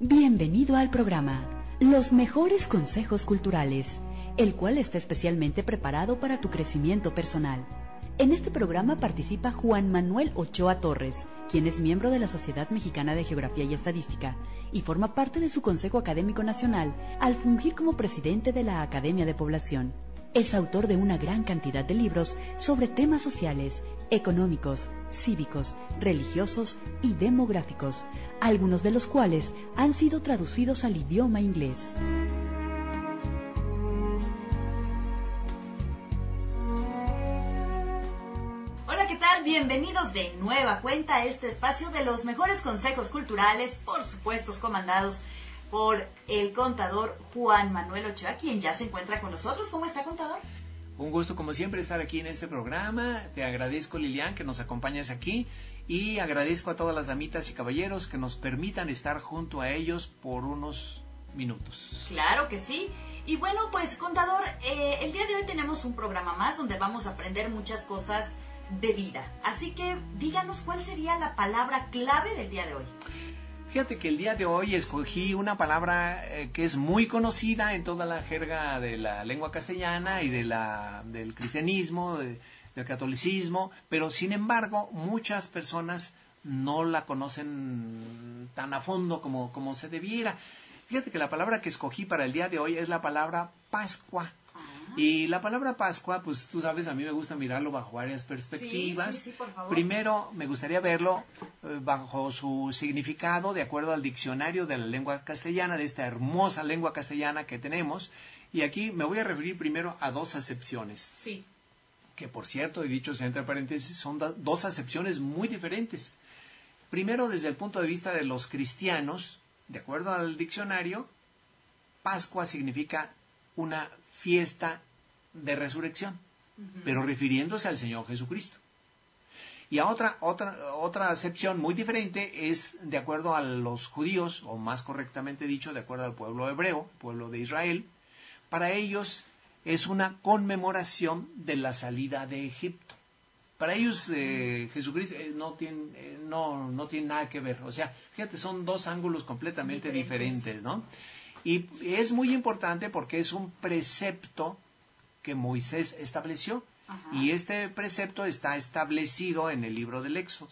Bienvenido al programa Los Mejores Consejos Culturales, el cual está especialmente preparado para tu crecimiento personal. En este programa participa Juan Manuel Ochoa Torres, quien es miembro de la Sociedad Mexicana de Geografía y Estadística y forma parte de su Consejo Académico Nacional al fungir como presidente de la Academia de Población. Es autor de una gran cantidad de libros sobre temas sociales, económicos, cívicos, religiosos y demográficos, algunos de los cuales han sido traducidos al idioma inglés. Hola, ¿qué tal? Bienvenidos de nueva cuenta a este espacio de los mejores consejos culturales, por supuesto comandados por el contador Juan Manuel Ochoa, quien ya se encuentra con nosotros. ¿Cómo está, contador? Un gusto, como siempre, estar aquí en este programa. Te agradezco, Lilian, que nos acompañes aquí, y agradezco a todas las damitas y caballeros que nos permitan estar junto a ellos por unos minutos. Claro que sí. Y bueno, pues, contador, el día de hoy tenemos un programa más donde vamos a aprender muchas cosas de vida. Así que díganos cuál sería la palabra clave del día de hoy. Fíjate que el día de hoy escogí una palabra que es muy conocida en toda la jerga de la lengua castellana y del cristianismo, del catolicismo, pero sin embargo muchas personas no la conocen tan a fondo como se debiera. Fíjate que la palabra que escogí para el día de hoy es la palabra Pascua. Y la palabra Pascua, pues tú sabes, a mí me gusta mirarlo bajo varias perspectivas. Sí, por favor. Primero, me gustaría verlo bajo su significado, de acuerdo al diccionario de la lengua castellana, de esta hermosa lengua castellana que tenemos. Y aquí me voy a referir primero a dos acepciones. Sí. Que, por cierto, he dicho entre paréntesis, son dos acepciones muy diferentes. Primero, desde el punto de vista de los cristianos, de acuerdo al diccionario, Pascua significa una fiesta de resurrección, pero refiriéndose al Señor Jesucristo. Y a otra acepción muy diferente es de acuerdo a los judíos, o más correctamente dicho, de acuerdo al pueblo hebreo, pueblo de Israel. Para ellos es una conmemoración de la salida de Egipto. Para ellos Jesucristo no tiene nada que ver. O sea, fíjate, son dos ángulos completamente diferentes, ¿no? Y es muy importante porque es un precepto que Moisés estableció. Ajá. Y este precepto está establecido en el libro del Éxodo.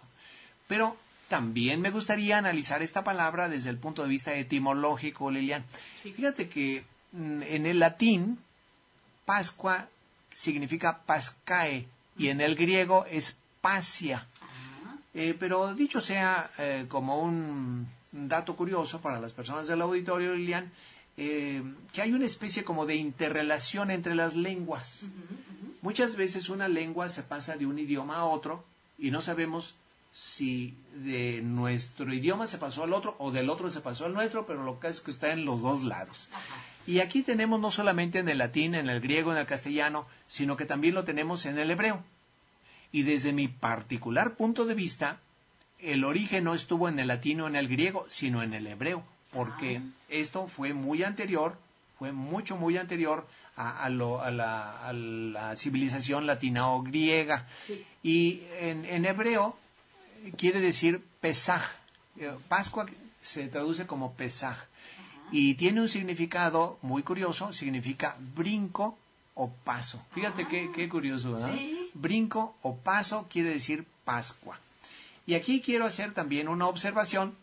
Pero también me gustaría analizar esta palabra desde el punto de vista etimológico, Lilian. Sí. Fíjate que en el latín, Pascua significa Pascae, y en el griego es Pasia. Pero dicho sea como un dato curioso para las personas del auditorio, Lilian, que hay una especie como de interrelación entre las lenguas. Muchas veces una lengua se pasa de un idioma a otro y no sabemos si de nuestro idioma se pasó al otro o del otro se pasó al nuestro, pero lo que es que está en los dos lados. Y aquí tenemos no solamente en el latín, en el griego, en el castellano, sino que también lo tenemos en el hebreo. Y desde mi particular punto de vista, el origen no estuvo en el latín o en el griego, sino en el hebreo, porque esto fue muy anterior, fue mucho muy anterior a la civilización latina o griega. Sí. Y en hebreo quiere decir Pesaj. Pascua se traduce como Pesaj. Y tiene un significado muy curioso, significa brinco o paso. Fíjate qué curioso, ¿verdad? ¿Sí? Brinco o paso quiere decir Pascua. Y aquí quiero hacer también una observación.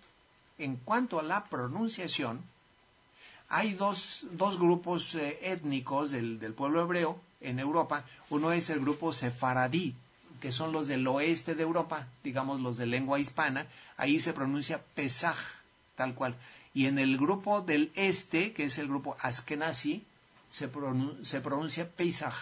En cuanto a la pronunciación, hay dos grupos étnicos del pueblo hebreo en Europa. Uno es el grupo sefaradí, que son los del oeste de Europa, digamos los de lengua hispana. Ahí se pronuncia Pesaj, tal cual. Y en el grupo del este, que es el grupo askenazi, se pronuncia Pesaj.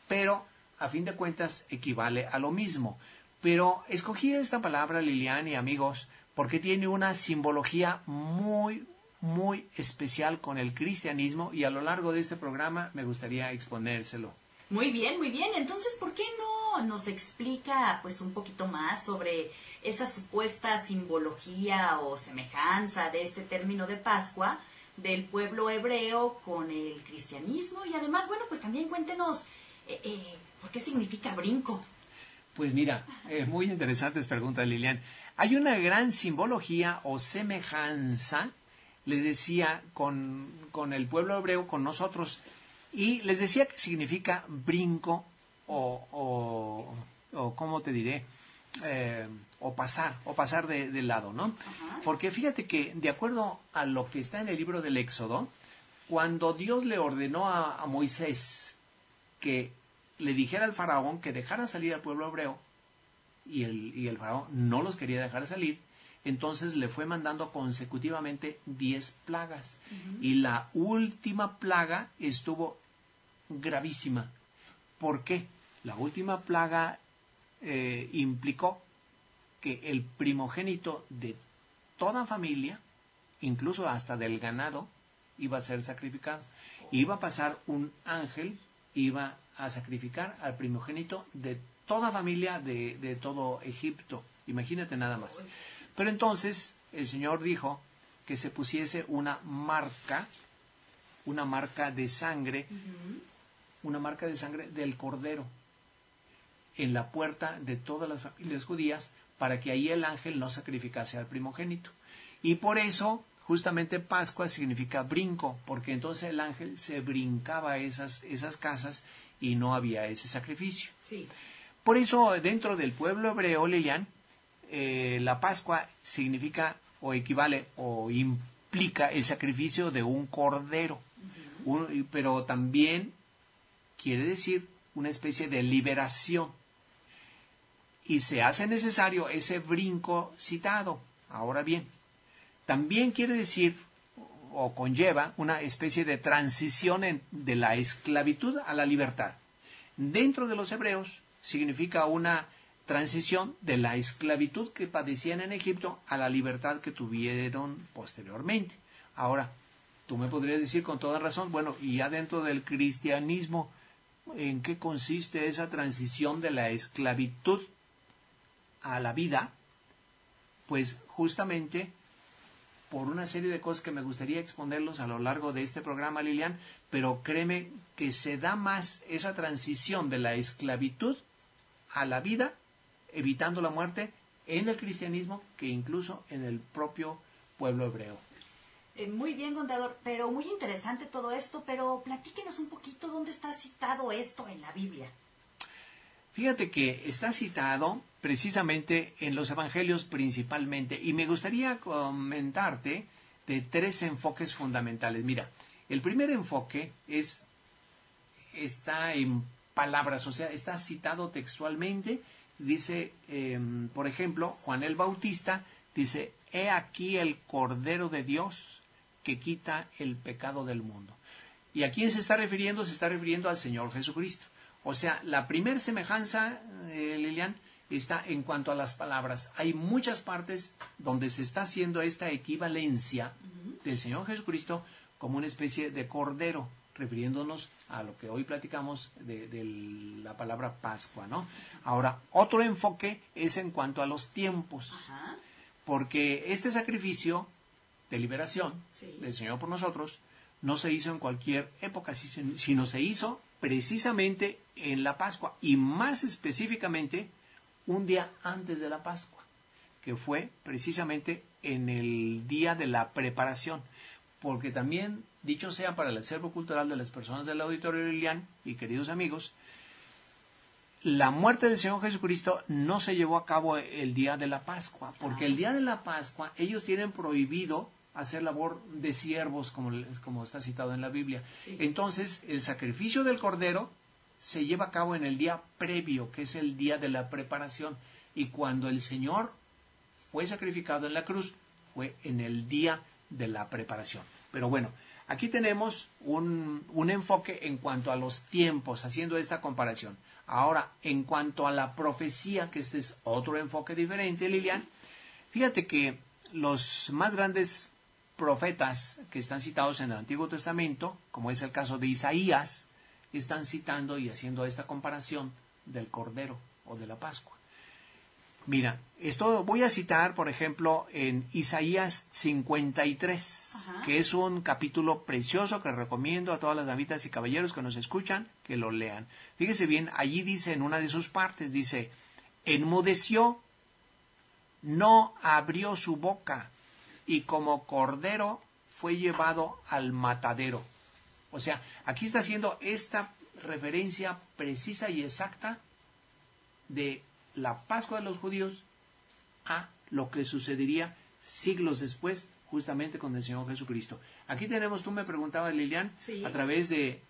Pero, a fin de cuentas, equivale a lo mismo. Pero escogí esta palabra, Lilian y amigos, porque tiene una simbología muy, muy especial con el cristianismo, y a lo largo de este programa me gustaría exponérselo. Muy bien, muy bien. Entonces, ¿por qué no nos explica pues un poquito más sobre esa supuesta simbología o semejanza de este término de Pascua del pueblo hebreo con el cristianismo? Y además, bueno, pues también cuéntenos ¿por qué significa brinco? Pues mira, muy interesantes preguntas, Lilian. Hay una gran simbología o semejanza les decía con el pueblo hebreo, con nosotros, y les decía que significa brinco o ¿cómo te diré? O pasar de lado, ¿no? Ajá. Porque fíjate que de acuerdo a lo que está en el libro del Éxodo, cuando Dios le ordenó a Moisés que le dijera al faraón que dejara salir al pueblo hebreo, y el faraón no los quería dejar salir, entonces le fue mandando consecutivamente 10 plagas. Y la última plaga estuvo gravísima. ¿Por qué? La última plaga implicó que el primogénito de toda familia, incluso hasta del ganado, iba a ser sacrificado. Iba a pasar un ángel, iba a sacrificar al primogénito de toda familia de todo Egipto. Imagínate nada más. Pero entonces el Señor dijo que se pusiese una marca de sangre, una marca de sangre del cordero en la puerta de todas las familias judías, para que ahí el ángel no sacrificase al primogénito. Y por eso, justamente Pascua significa brinco, porque entonces el ángel se brincaba esas casas y no había ese sacrificio. Sí. Por eso, dentro del pueblo hebreo, Lilian, la Pascua significa o equivale o implica el sacrificio de un cordero, pero también quiere decir una especie de liberación. Y se hace necesario ese brinco citado. Ahora bien, también quiere decir o conlleva una especie de transición de la esclavitud a la libertad. Dentro de los hebreos significa una transición de la esclavitud que padecían en Egipto a la libertad que tuvieron posteriormente. Ahora, tú me podrías decir con toda razón, bueno, y ya dentro del cristianismo, ¿en qué consiste esa transición de la esclavitud a la vida? Pues justamente por una serie de cosas que me gustaría exponerlos a lo largo de este programa, Lilian, pero créeme que se da más esa transición de la esclavitud a la vida, evitando la muerte, en el cristianismo que incluso en el propio pueblo hebreo. Muy bien, contador, pero muy interesante todo esto, pero platíquenos un poquito dónde está citado esto en la Biblia. Fíjate que está citado precisamente en los evangelios principalmente, y me gustaría comentarte de 3 enfoques fundamentales. Mira, el primer enfoque está en palabras, o sea, está citado textualmente. Dice, por ejemplo, Juan el Bautista dice: «He aquí el Cordero de Dios que quita el pecado del mundo». ¿Y a quién se está refiriendo? Se está refiriendo al Señor Jesucristo. O sea, la primer semejanza, Lilian, está en cuanto a las palabras. Hay muchas partes donde se está haciendo esta equivalencia del Señor Jesucristo como una especie de cordero, refiriéndonos a lo que hoy platicamos de la palabra Pascua, ¿no? Ahora, otro enfoque es en cuanto a los tiempos, porque este sacrificio de liberación del Señor por nosotros no se hizo en cualquier época, sino se hizo precisamente en la Pascua, y más específicamente un día antes de la Pascua, que fue precisamente en el día de la preparación. Porque también, dicho sea para el acervo cultural de las personas del auditorio Lilian y queridos amigos, la muerte del Señor Jesucristo no se llevó a cabo el día de la Pascua, porque el día de la Pascua ellos tienen prohibido hacer labor de siervos, como está citado en la Biblia. Sí. Entonces, el sacrificio del Cordero se lleva a cabo en el día previo, que es el día de la preparación. Y cuando el Señor fue sacrificado en la cruz, fue en el día de la preparación. Pero bueno, aquí tenemos un enfoque en cuanto a los tiempos, haciendo esta comparación. Ahora, en cuanto a la profecía, que este es otro enfoque diferente, Lilian, fíjate que los más grandes profetas que están citados en el Antiguo Testamento, como es el caso de Isaías, están citando y haciendo esta comparación del Cordero o de la Pascua. Mira, esto voy a citar, por ejemplo, en Isaías 53, que es un capítulo precioso que recomiendo a todas las damitas y caballeros que nos escuchan que lo lean. Fíjese bien, allí dice en una de sus partes, dice: «Enmudeció, no abrió su boca, y como cordero fue llevado al matadero. O sea, aquí está haciendo esta referencia precisa y exacta de la Pascua de los judíos a lo que sucedería siglos después, justamente con el Señor Jesucristo. Aquí tenemos, tú me preguntabas, Lilian, sí, a través de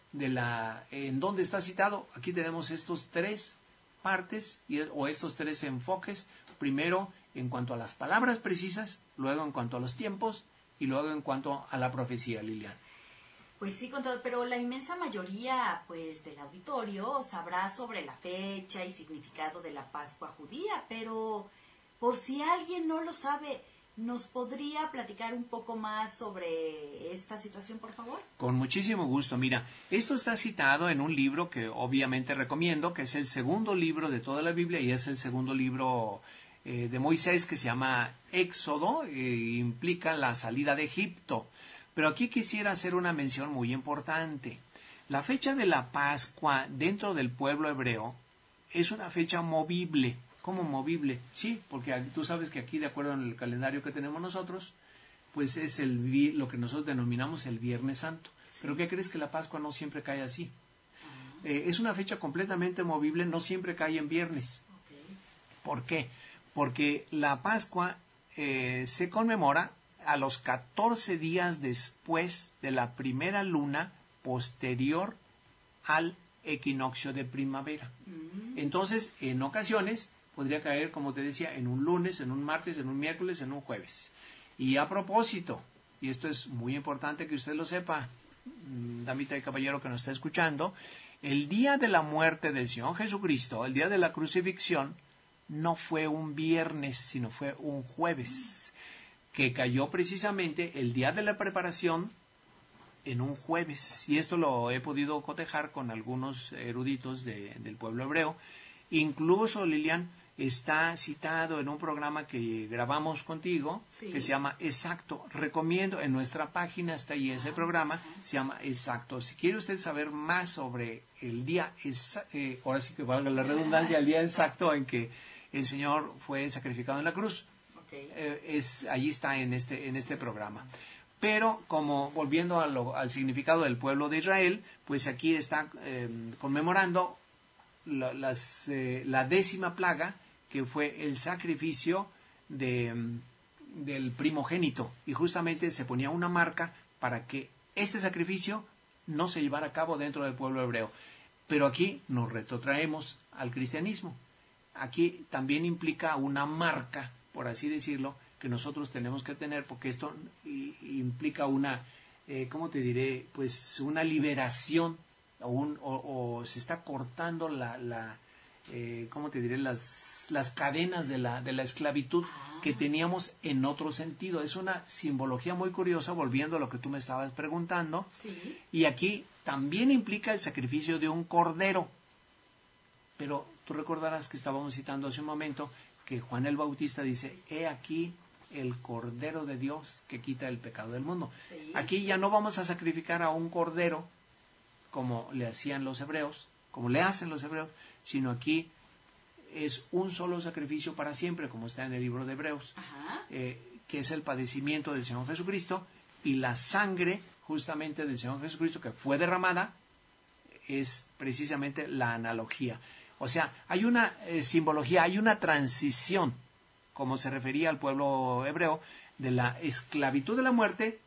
en dónde está citado. Aquí tenemos estos tres partes o estos tres enfoques. Primero, en cuanto a las palabras precisas, luego en cuanto a los tiempos y luego en cuanto a la profecía, Lilian. Pues sí, contador, pero la inmensa mayoría, pues, del auditorio sabrá sobre la fecha y significado de la Pascua judía, pero por si alguien no lo sabe, ¿nos podría platicar un poco más sobre esta situación, por favor? Con muchísimo gusto. Mira, esto está citado en un libro que obviamente recomiendo, que es el segundo libro de toda la Biblia y es el segundo libro de Moisés, que se llama Éxodo, implica la salida de Egipto. Pero aquí quisiera hacer una mención muy importante. La fecha de la Pascua dentro del pueblo hebreo es una fecha movible. ¿Cómo movible? Sí, porque tú sabes que aquí, de acuerdo en el calendario que tenemos nosotros, pues es lo que nosotros denominamos el Viernes Santo. Sí. Pero ¿qué crees? Que la Pascua no siempre cae así. Es una fecha completamente movible, no siempre cae en viernes. Okay. ¿Por qué? Porque la Pascua se conmemora a los 14 días después de la primera luna posterior al equinoccio de primavera. Entonces, en ocasiones, podría caer, como te decía, en un lunes, en un martes, en un miércoles, en un jueves. Y a propósito, y esto es muy importante que usted lo sepa, damita y caballero que nos está escuchando, el día de la muerte del Señor Jesucristo, el día de la crucifixión, no fue un viernes, sino fue un jueves, que cayó precisamente el día de la preparación en un jueves. Y esto lo he podido cotejar con algunos eruditos del pueblo hebreo. Incluso, Lilian, está citado en un programa que grabamos contigo, sí, que se llama Exacto. Recomiendo, en nuestra página está ahí ese programa, se llama Exacto. Si quiere usted saber más sobre el día, ahora sí que valga la redundancia, el día exacto en que el Señor fue sacrificado en la cruz, allí está en este programa. Pero como volviendo al significado del pueblo de Israel, pues aquí está conmemorando la 10ª plaga, que fue el sacrificio del primogénito, y justamente se ponía una marca para que este sacrificio no se llevara a cabo dentro del pueblo hebreo. Pero aquí nos retrotraemos al cristianismo. Aquí también implica una marca, por así decirlo, que nosotros tenemos que tener, porque esto implica una, ¿cómo te diré? Pues una liberación, o se está cortando ¿cómo te diré? Las cadenas de la esclavitud que teníamos en otro sentido. Es una simbología muy curiosa, volviendo a lo que tú me estabas preguntando. Sí. Y aquí también implica el sacrificio de un cordero. Pero tú recordarás que estábamos citando hace un momento que Juan el Bautista dice, he aquí el Cordero de Dios que quita el pecado del mundo. Sí. Aquí ya no vamos a sacrificar a un cordero como le hacían los hebreos, como le hacen los hebreos, sino aquí es un solo sacrificio para siempre, como está en el libro de Hebreos, que es el padecimiento del Señor Jesucristo, y la sangre justamente del Señor Jesucristo que fue derramada es precisamente la analogía. O sea, hay una simbología, hay una transición, como se refería al pueblo hebreo, de la esclavitud de la muerte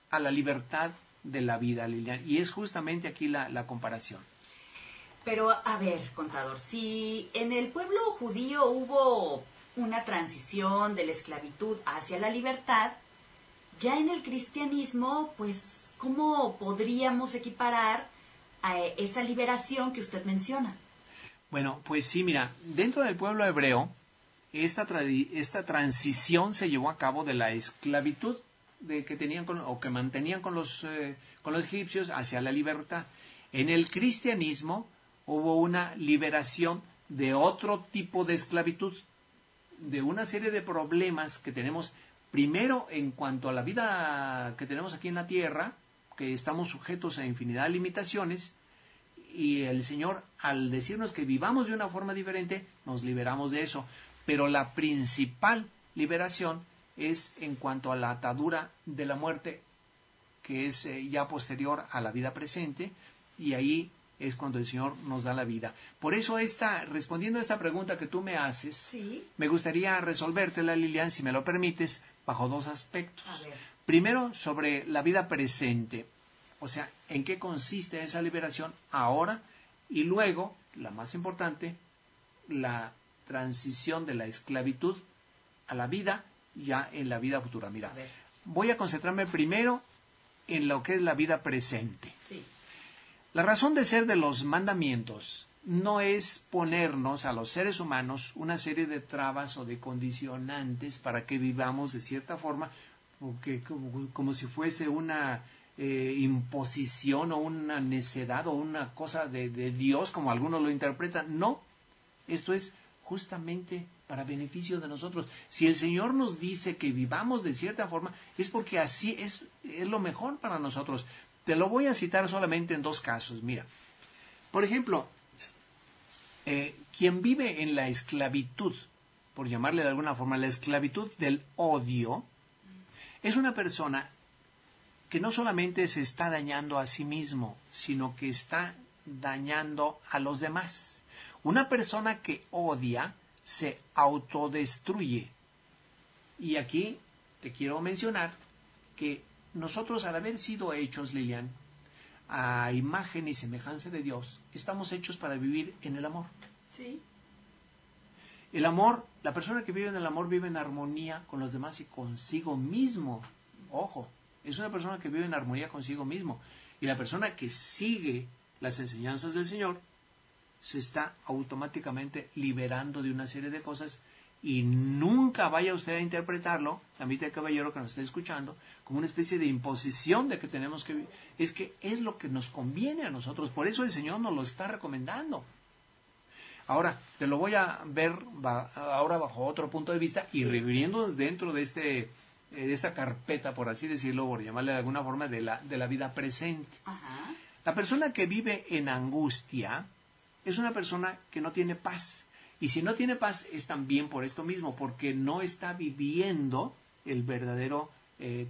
a la libertad de la vida, Lilian. Y es justamente aquí la comparación. Pero, a ver, contador, si en el pueblo judío hubo una transición de la esclavitud hacia la libertad, ya en el cristianismo, pues, ¿cómo podríamos equiparar a esa liberación que usted menciona? Bueno, pues sí, mira, dentro del pueblo hebreo, esta transición se llevó a cabo de la esclavitud que tenían que mantenían con los egipcios hacia la libertad. En el cristianismo hubo una liberación de otro tipo de esclavitud, de una serie de problemas que tenemos, primero en cuanto a la vida que tenemos aquí en la tierra, que estamos sujetos a infinidad de limitaciones, y el Señor, al decirnos que vivamos de una forma diferente, nos liberamos de eso. Pero la principal liberación es en cuanto a la atadura de la muerte que es ya posterior a la vida presente, y ahí es cuando el Señor nos da la vida. Por eso respondiendo a esta pregunta que tú me haces, Sí. me gustaría resolvértela, Lilian, si me lo permites, bajo dos aspectos. A ver. Primero, sobre la vida presente, o sea, en qué consiste esa liberación ahora, y luego, la más importante, la transición de la esclavitud a la vida ya en la vida futura. Mira, A ver. voy a concentrarme primero en lo que es la vida presente. Sí. La razón de ser de los mandamientos no es ponernos a los seres humanos una serie de trabas o de condicionantes para que vivamos de cierta forma, como si fuese una imposición o una necedad o una cosa de Dios, como algunos lo interpretan. No, esto es justamente para beneficio de nosotros. Si el Señor nos dice que vivamos de cierta forma, es porque así es lo mejor para nosotros. Te lo voy a citar solamente en dos casos. Mira, por ejemplo, quien vive en la esclavitud, por llamarle de alguna forma, la esclavitud del odio, es una persona que no solamente se está dañando a sí mismo, sino que está dañando a los demás. Una persona que odia se autodestruye. Y aquí te quiero mencionar que nosotros, al haber sido hechos, Lilian, a imagen y semejanza de Dios, estamos hechos para vivir en el amor. Sí. El amor, la persona que vive en el amor vive en armonía con los demás y consigo mismo. Ojo, es una persona que vive en armonía consigo mismo. Y la persona que sigue las enseñanzas del Señor se está automáticamente liberando de una serie de cosas, y nunca vaya usted a interpretarlo, amita caballero que nos esté escuchando, como una especie de imposición de que tenemos que vivir. Es que es lo que nos conviene a nosotros, por eso el Señor nos lo está recomendando. Ahora, te lo voy a ver ahora bajo otro punto de vista y refiriendo dentro de esta carpeta, por así decirlo, por llamarle de alguna forma, de la vida presente. Ajá. La persona que vive en angustia es una persona que no tiene paz. Y si no tiene paz es también por esto mismo, porque no está viviendo el verdadero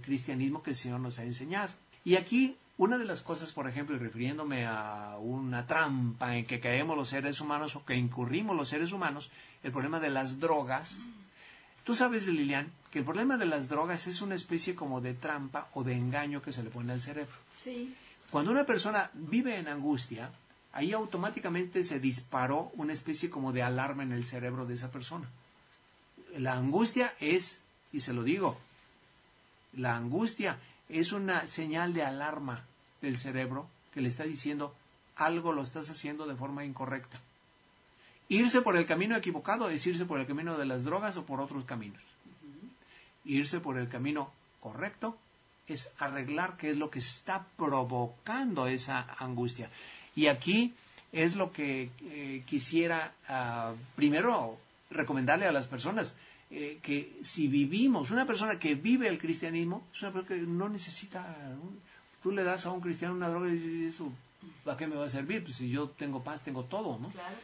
cristianismo que el Señor nos ha enseñado. Y aquí una de las cosas, por ejemplo, y refiriéndome a una trampa en que caemos los seres humanos o que incurrimos los seres humanos, el problema de las drogas. Tú sabes, Lilian, que el problema de las drogas es una especie como de trampa o de engaño que se le pone al cerebro. Sí. Cuando una persona vive en angustia, ahí automáticamente se disparó una especie como de alarma en el cerebro de esa persona. La angustia es, y se lo digo, la angustia es una señal de alarma del cerebro que le está diciendo algo lo estás haciendo de forma incorrecta. Irse por el camino equivocado es irse por el camino de las drogas o por otros caminos. Irse por el camino correcto es arreglar qué es lo que está provocando esa angustia. Y aquí es lo que quisiera primero recomendarle a las personas, que si vivimos, una persona que vive el cristianismo, es una persona que no necesita, tú le das a un cristiano una droga y eso, ¿para qué me va a servir? Pues si yo tengo paz, tengo todo, ¿no? Claro.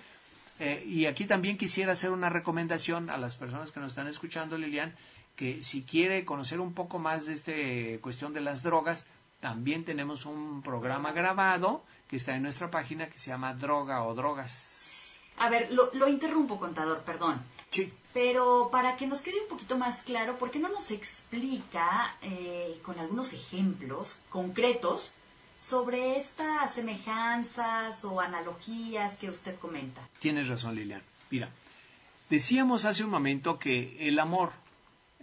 Y aquí también quisiera hacer una recomendación a las personas que nos están escuchando, Lilian, que si quiere conocer un poco más de esta cuestión de las drogas, también tenemos un programa grabado que está en nuestra página que se llama Droga o Drogas. A ver, lo interrumpo, contador, perdón. Sí. Pero para que nos quede un poquito más claro, ¿por qué no nos explica con algunos ejemplos concretos sobre estas semejanzas o analogías que usted comenta? Tienes razón, Lilian. Mira, decíamos hace un momento que el amor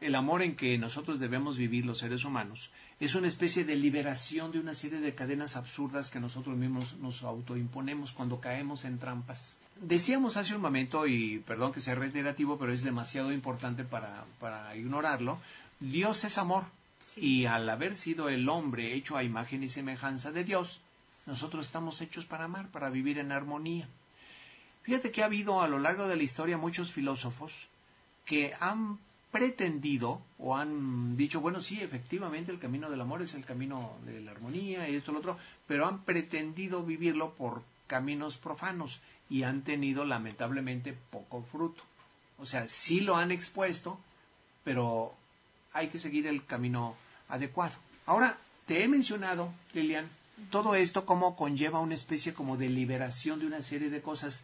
en que nosotros debemos vivir los seres humanos, es una especie de liberación de una serie de cadenas absurdas que nosotros mismos nos autoimponemos cuando caemos en trampas. Decíamos hace un momento, y perdón que sea reiterativo, pero es demasiado importante para ignorarlo, Dios es amor. Sí. Y al haber sido el hombre hecho a imagen y semejanza de Dios, nosotros estamos hechos para amar, para vivir en armonía. Fíjate que ha habido a lo largo de la historia muchos filósofos que han pretendido o han dicho, bueno, sí, efectivamente el camino del amor es el camino de la armonía y esto y lo otro, pero han pretendido vivirlo por caminos profanos y han tenido lamentablemente poco fruto. O sea, sí lo han expuesto, pero hay que seguir el camino adecuado. Ahora, te he mencionado, Lilian, todo esto como conlleva una especie como de liberación de una serie de cosas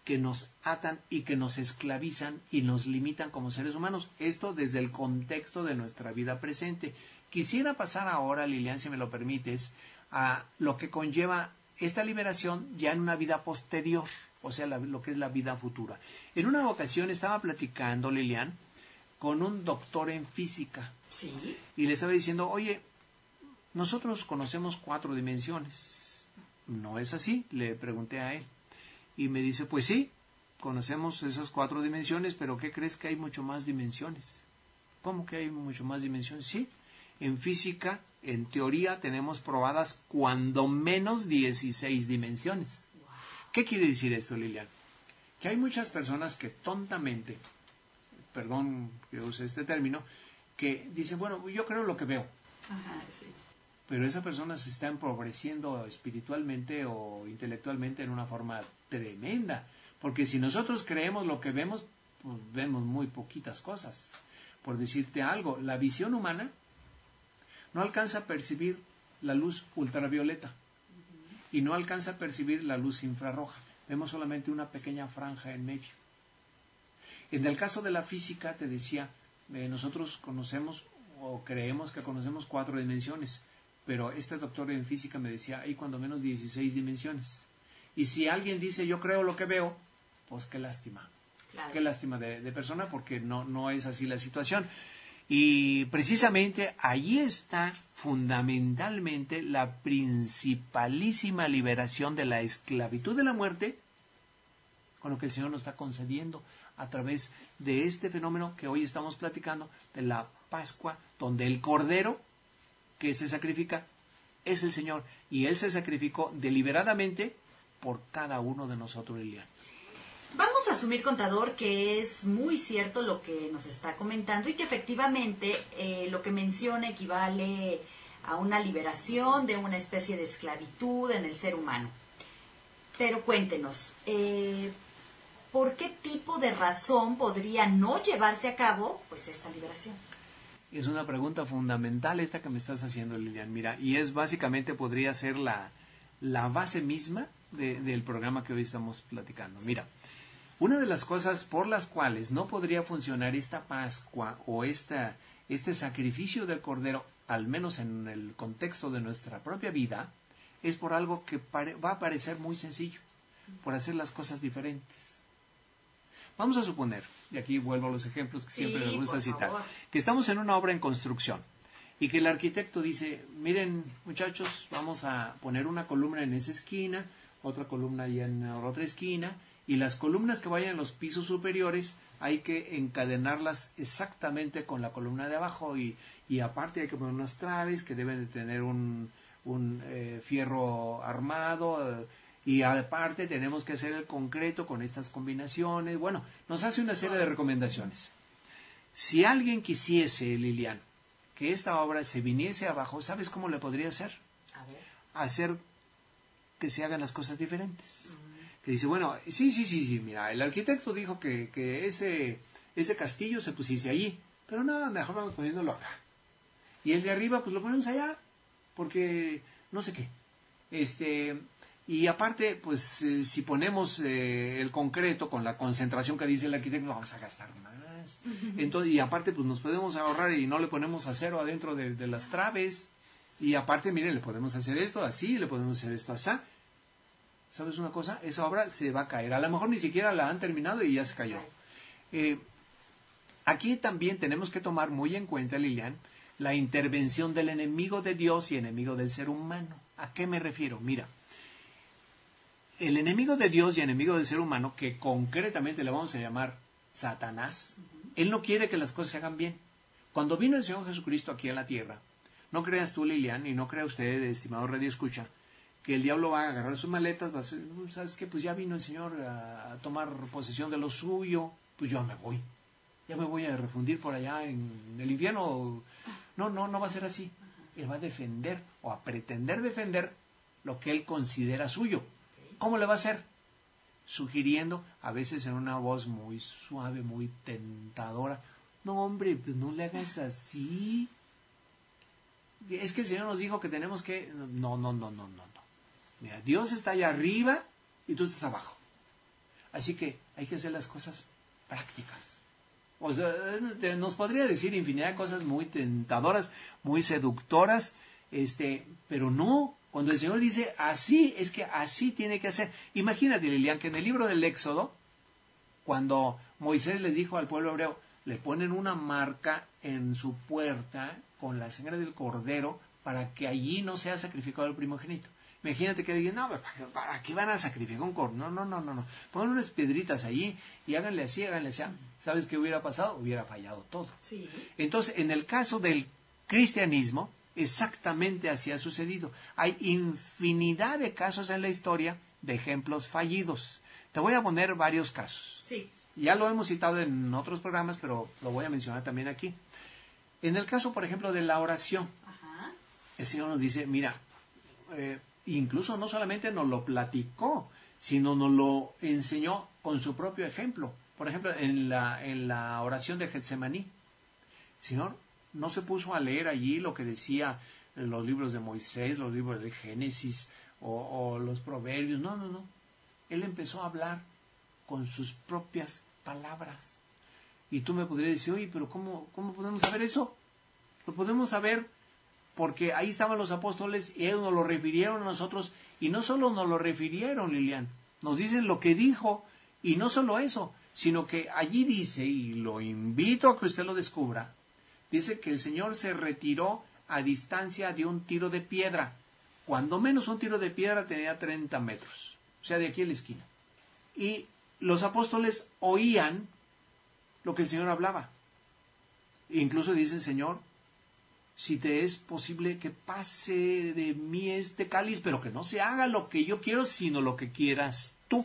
que nos atan y que nos esclavizan y nos limitan como seres humanos. Esto desde el contexto de nuestra vida presente. Quisiera pasar ahora, Lilian, si me lo permites, a lo que conlleva esta liberación ya en una vida posterior, o sea, lo que es la vida futura. En una ocasión estaba platicando, Lilian, con un doctor en física. Sí. Y le estaba diciendo, oye, nosotros conocemos 4 dimensiones. ¿No es así? Le pregunté a él. Y me dice, pues sí, conocemos esas 4 dimensiones, pero ¿qué crees que hay mucho más dimensiones? ¿Cómo que hay mucho más dimensiones? Sí, en física, en teoría, tenemos probadas cuando menos 16 dimensiones. Wow. ¿Qué quiere decir esto, Lilian? Que hay muchas personas que tontamente, perdón que use este término, que dicen, bueno, yo creo lo que veo. Ajá, sí. Pero esa persona se está empobreciendo espiritualmente o intelectualmente en una forma tremenda. Porque si nosotros creemos lo que vemos, pues vemos muy poquitas cosas. Por decirte algo, la visión humana no alcanza a percibir la luz ultravioleta y no alcanza a percibir la luz infrarroja. Vemos solamente una pequeña franja en medio. En el caso de la física, te decía, nosotros conocemos o creemos que conocemos 4 dimensiones. Pero este doctor en física me decía, hay cuando menos 16 dimensiones. Y si alguien dice, yo creo lo que veo, pues qué lástima. Claro. Qué lástima de persona, porque no es así la situación. Y precisamente allí está fundamentalmente la principalísima liberación de la esclavitud de la muerte, con lo que el Señor nos está concediendo a través de este fenómeno que hoy estamos platicando, de la Pascua, donde el Cordero que se sacrifica es el Señor, y Él se sacrificó deliberadamente por cada uno de nosotros, Lilian. Vamos a asumir, contador, que es muy cierto lo que nos está comentando y que efectivamente lo que menciona equivale a una liberación de una especie de esclavitud en el ser humano. Pero cuéntenos, ¿por qué tipo de razón podría no llevarse a cabo pues esta liberación? Es una pregunta fundamental esta que me estás haciendo, Lilian. Mira, y es básicamente podría ser la base misma del programa que hoy estamos platicando. Mira, una de las cosas por las cuales no podría funcionar esta Pascua o este sacrificio del Cordero, al menos en el contexto de nuestra propia vida, es por algo que va a parecer muy sencillo, por hacer las cosas diferentes. Vamos a suponer, y aquí vuelvo a los ejemplos que siempre me gusta citar, que estamos en una obra en construcción y que el arquitecto dice, miren muchachos, vamos a poner una columna en esa esquina, otra columna allá en la otra esquina, y las columnas que vayan en los pisos superiores hay que encadenarlas exactamente con la columna de abajo y aparte hay que poner unas traves que deben de tener un fierro armado, y aparte tenemos que hacer el concreto con estas combinaciones. Bueno, nos hace una serie de recomendaciones. Si alguien quisiese, Lilian, que esta obra se viniese abajo, ¿sabes cómo le podría hacer? A ver. Hacer que se hagan las cosas diferentes. Que dice, bueno, sí, mira, el arquitecto dijo que ese castillo se pusiese allí, pero nada, mejor vamos poniéndolo acá. Y el de arriba, pues lo ponemos allá, porque no sé qué. Y aparte, pues si ponemos el concreto con la concentración que dice el arquitecto, vamos a gastar más. Entonces, y aparte, pues nos podemos ahorrar y no le ponemos acero adentro de las traves. Y aparte, miren, le podemos hacer esto así, le podemos hacer esto así. ¿Sabes una cosa? Esa obra se va a caer. A lo mejor ni siquiera la han terminado y ya se cayó. Aquí también tenemos que tomar muy en cuenta, Lilian, la intervención del enemigo de Dios y enemigo del ser humano. ¿A qué me refiero? Mira, el enemigo de Dios y enemigo del ser humano, que concretamente le vamos a llamar Satanás, él no quiere que las cosas se hagan bien. Cuando vino el Señor Jesucristo aquí a la tierra, no creas tú, Lilian, y no crea usted, estimado Radio Escucha, que el diablo va a agarrar sus maletas, va a decir, ¿sabes qué? Pues ya vino el Señor a tomar posesión de lo suyo, pues yo me voy. Ya me voy a refundir por allá en el infierno. No va a ser así. Él va a defender o a pretender defender lo que él considera suyo. ¿Cómo le va a hacer? Sugiriendo, a veces en una voz muy suave, muy tentadora, no hombre, pues no le hagas así. es que el Señor nos dijo que tenemos que... No. Mira, Dios está allá arriba y tú estás abajo. Así que hay que hacer las cosas prácticas. O sea, nos podría decir infinidad de cosas muy tentadoras, muy seductoras, pero no. Cuando el Señor dice así, es que así tiene que hacer. Imagínate, Lilian, que en el libro del Éxodo, cuando Moisés les dijo al pueblo hebreo, le ponen una marca en su puerta con la sangre del cordero para que allí no sea sacrificado el primogénito. Imagínate que digan, no, ¿para qué van a sacrificar un cordero? No. Pongan unas piedritas allí y háganle así. ¿Sabes qué hubiera pasado? Hubiera fallado todo. Sí. Entonces, en el caso del cristianismo, exactamente así ha sucedido. Hay infinidad de casos en la historia de ejemplos fallidos. Te voy a poner varios casos. Sí. Ya lo hemos citado en otros programas, pero lo voy a mencionar también aquí. En el caso, por ejemplo, de la oración, Ajá. el Señor nos dice, mira, incluso no solamente nos lo platicó, sino nos lo enseñó con su propio ejemplo. Por ejemplo, en la oración de Getsemaní, el Señor no se puso a leer allí lo que decía los libros de Moisés, los libros de Génesis o los proverbios. No. Él empezó a hablar con sus propias palabras. Y tú me podrías decir, oye, pero ¿cómo podemos saber eso? Lo podemos saber porque ahí estaban los apóstoles y ellos nos lo refirieron a nosotros. Y no solo nos lo refirieron, Lilian, nos dicen lo que dijo. Y no solo eso, sino que allí dice, y lo invito a que usted lo descubra, dice que el Señor se retiró a distancia de un tiro de piedra. Cuando menos un tiro de piedra tenía 30 metros. O sea, de aquí a la esquina. Y los apóstoles oían lo que el Señor hablaba. Incluso dice el Señor, si te es posible que pase de mí este cáliz, pero que no se haga lo que yo quiero, sino lo que quieras tú.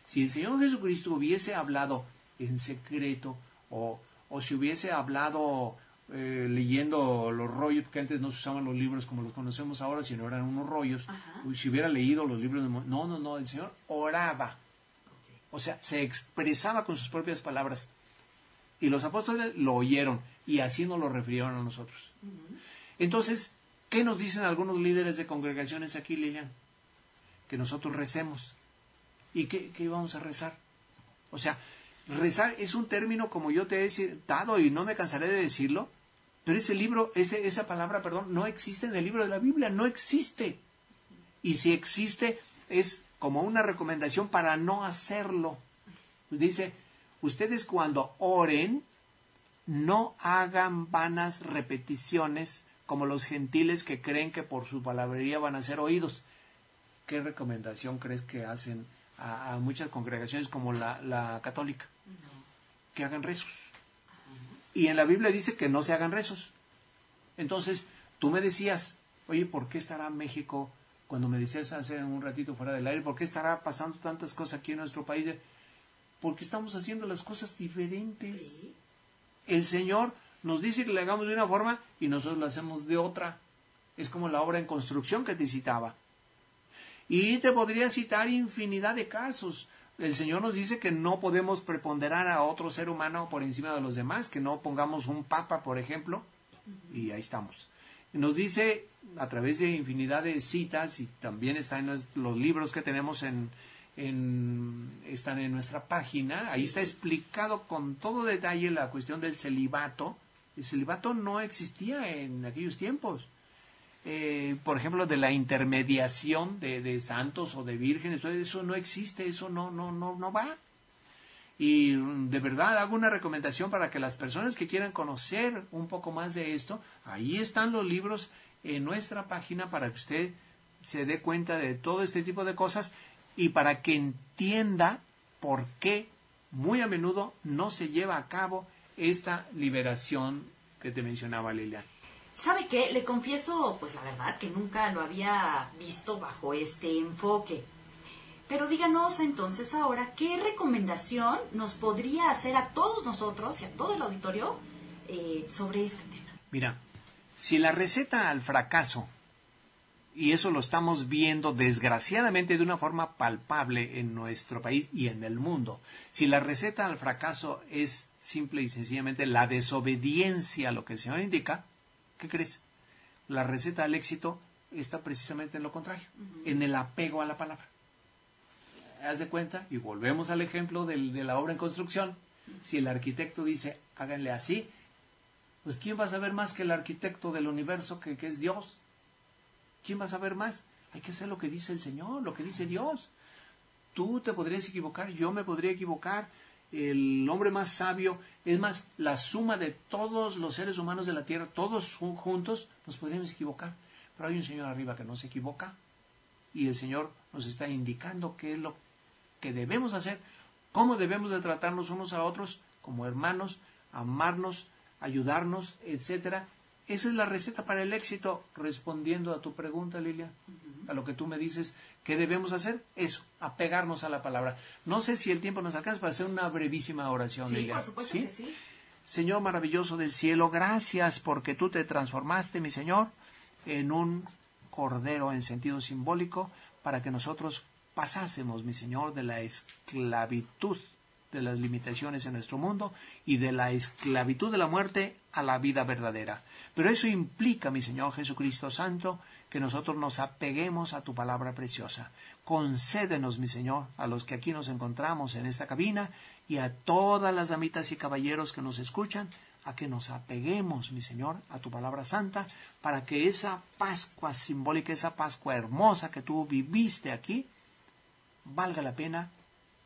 Si el Señor Jesucristo hubiese hablado en secreto, o si hubiese hablado leyendo los rollos, porque antes no se usaban los libros como los conocemos ahora, sino eran unos rollos, si hubiera leído los libros de Moisés, no, el Señor oraba. O sea, se expresaba con sus propias palabras. Y los apóstoles lo oyeron y así nos lo refirieron a nosotros. Entonces, ¿qué nos dicen algunos líderes de congregaciones aquí, Lilian? Que nosotros recemos. ¿Y qué vamos a rezar? O sea, rezar es un término, como yo te he citado y no me cansaré de decirlo, pero esa palabra, no existe en el libro de la Biblia, no existe. Y si existe, es como una recomendación para no hacerlo. Dice, ustedes cuando oren, no hagan vanas repeticiones como los gentiles que creen que por su palabrería van a ser oídos. ¿Qué recomendación crees que hacen a muchas congregaciones como la católica? No. Que hagan rezos. Y en la Biblia dice que no se hagan rezos. Entonces, tú me decías, oye, ¿por qué estará México? Cuando me decías hace un ratito fuera del aire, ¿por qué estará pasando tantas cosas aquí en nuestro país? Porque estamos haciendo las cosas diferentes. Sí. El Señor nos dice que le hagamos de una forma y nosotros lo hacemos de otra. Es como la obra en construcción que te citaba. Y te podría citar infinidad de casos. El Señor nos dice que no podemos preponderar a otro ser humano por encima de los demás, que no pongamos un papa, por ejemplo, y ahí estamos. Nos dice a través de infinidad de citas, y también está en los libros que tenemos están en nuestra página, sí. Ahí está explicado con todo detalle la cuestión del celibato. El celibato no existía en aquellos tiempos. Por ejemplo, de la intermediación de santos o de vírgenes, eso no existe, eso no va. Y de verdad hago una recomendación para que las personas que quieran conocer un poco más de esto, ahí están los libros en nuestra página para que usted se dé cuenta de todo este tipo de cosas y para que entienda por qué muy a menudo no se lleva a cabo esta liberación que te mencionaba, Lilian. ¿Sabe qué? Le confieso, pues la verdad, que nunca lo había visto bajo este enfoque. Pero díganos entonces ahora, ¿qué recomendación nos podría hacer a todos nosotros y a todo el auditorio sobre este tema? Mira, si la receta al fracaso, y eso lo estamos viendo desgraciadamente de una forma palpable en nuestro país y en el mundo, si la receta al fracaso es simple y sencillamente la desobediencia a lo que el Señor indica, ¿qué crees? La receta al éxito está precisamente en lo contrario, en el apego a la palabra. Haz de cuenta, y volvemos al ejemplo de la obra en construcción. Si el arquitecto dice, háganle así, pues ¿quién va a saber más que el arquitecto del universo, que es Dios? ¿Quién va a saber más? Hay que hacer lo que dice el Señor, lo que dice Dios. Tú te podrías equivocar, yo me podría equivocar, el hombre más sabio, es más, la suma de todos los seres humanos de la tierra, todos juntos, nos podríamos equivocar. Pero hay un Señor arriba que no se equivoca, y el Señor nos está indicando qué es lo que debemos hacer, cómo debemos de tratarnos unos a otros como hermanos, amarnos, ayudarnos, etcétera. Esa es la receta para el éxito, respondiendo a tu pregunta, Lilia, a lo que tú me dices, ¿qué debemos hacer? Eso, apegarnos a la palabra. No sé si el tiempo nos alcanza para hacer una brevísima oración, sí, Lilia. Por supuesto que sí. Señor maravilloso del cielo, gracias porque tú te transformaste, mi Señor, en un cordero en sentido simbólico, para que nosotros pasásemos, mi Señor, de la esclavitud de las limitaciones en nuestro mundo y de la esclavitud de la muerte a la vida verdadera. Pero eso implica, mi Señor Jesucristo Santo, que nosotros nos apeguemos a tu palabra preciosa. Concédenos, mi Señor, a los que aquí nos encontramos en esta cabina y a todas las damitas y caballeros que nos escuchan, a que nos apeguemos, mi Señor, a tu palabra santa, para que esa Pascua simbólica, esa Pascua hermosa que tú viviste aquí, valga la pena,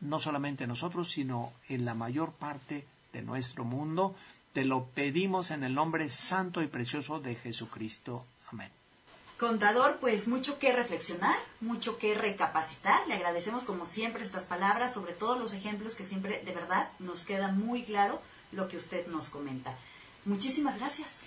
no solamente nosotros, sino en la mayor parte de nuestro mundo. Te lo pedimos en el nombre santo y precioso de Jesucristo. Amén. Contador, pues mucho que reflexionar, mucho que recapacitar. Le agradecemos como siempre estas palabras, sobre todo los ejemplos que siempre, de verdad, nos queda muy claro lo que usted nos comenta. Muchísimas gracias.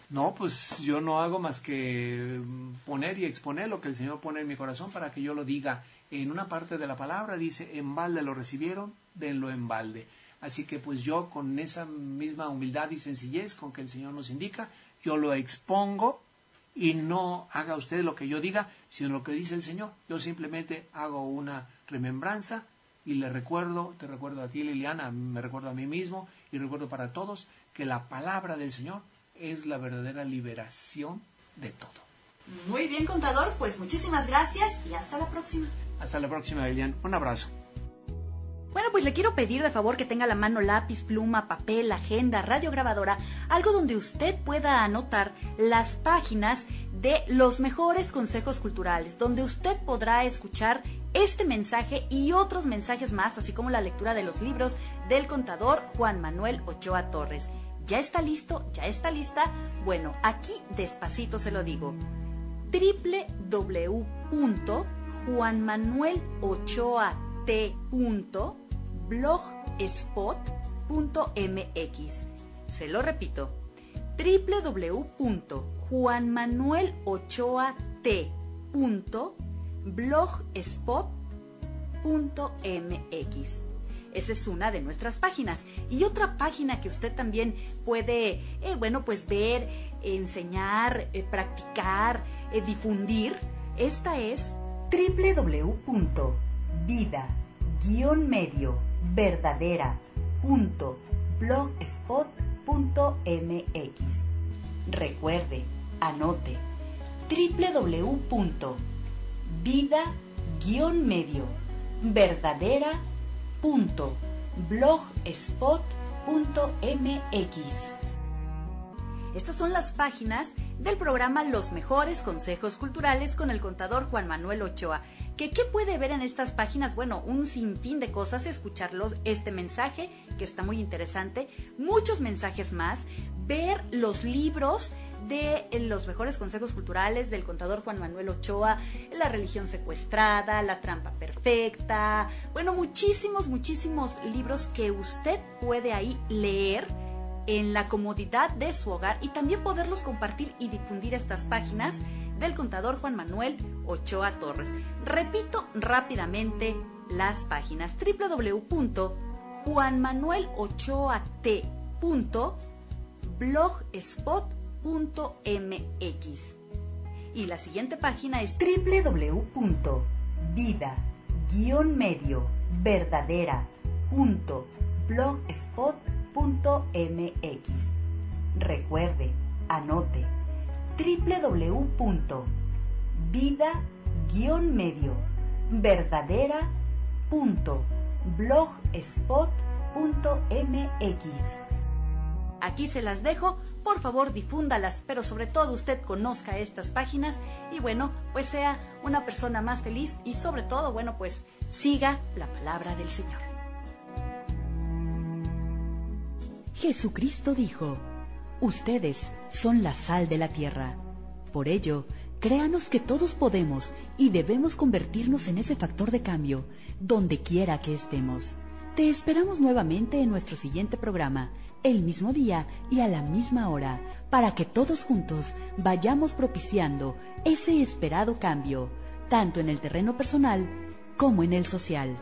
No, pues yo no hago más que poner y exponer lo que el Señor pone en mi corazón para que yo lo diga. En una parte de la palabra dice, en balde lo recibieron, denlo en balde. Así que pues yo con esa misma humildad y sencillez con que el Señor nos indica, yo lo expongo y no haga usted lo que yo diga, sino lo que dice el Señor. Yo simplemente hago una remembranza y te recuerdo a ti, Liliana, me recuerdo a mí mismo y recuerdo para todos que la palabra del Señor es la verdadera liberación de todo. Muy bien, contador, pues muchísimas gracias y hasta la próxima. Hasta la próxima, Lilian. Un abrazo. Bueno, pues le quiero pedir de favor que tenga a la mano lápiz, pluma, papel, agenda, radiograbadora, algo donde usted pueda anotar las páginas de los mejores consejos culturales, donde usted podrá escuchar este mensaje y otros mensajes más, así como la lectura de los libros del contador Juan Manuel Ochoa Torres. ¿Ya está listo? ¿Ya está lista? Bueno, aquí despacito se lo digo. www.juanmanuelochoat.blogspot.mx. Se lo repito, www.juanmanuelochoat.blogspot.mx. Esa es una de nuestras páginas. Y otra página que usted también puede, pues ver, enseñar, practicar, difundir. Esta es www.vida-verdadera.blogspot.mx. Recuerde, anote, www.vida-verdadera.blogspot.mx. Estas son las páginas del programa Los Mejores Consejos Culturales con el contador Juan Manuel Ochoa. ¿Qué puede ver en estas páginas? Bueno, un sinfín de cosas, escucharlos, este mensaje que está muy interesante, muchos mensajes más, ver los libros de los mejores consejos culturales del contador Juan Manuel Ochoa, La religión secuestrada, La trampa perfecta, bueno, muchísimos libros que usted puede ahí leer en la comodidad de su hogar y también poderlos compartir y difundir estas páginas del contador Juan Manuel Ochoa Torres. Repito rápidamente las páginas: www.juanmanuelochoat.blogspot.mx. Y la siguiente página es www.vida-verdadera.blogspot.mx. Recuerde, anote, www.vida-medio-verdadera.blogspot.mx. Aquí se las dejo, por favor difúndalas, pero sobre todo usted conozca estas páginas y bueno, pues sea una persona más feliz y sobre todo, bueno, pues siga la palabra del Señor. Jesucristo dijo: ustedes son la sal de la tierra. Por ello, créanos que todos podemos y debemos convertirnos en ese factor de cambio, donde quiera que estemos. Te esperamos nuevamente en nuestro siguiente programa, el mismo día y a la misma hora, para que todos juntos vayamos propiciando ese esperado cambio, tanto en el terreno personal como en el social.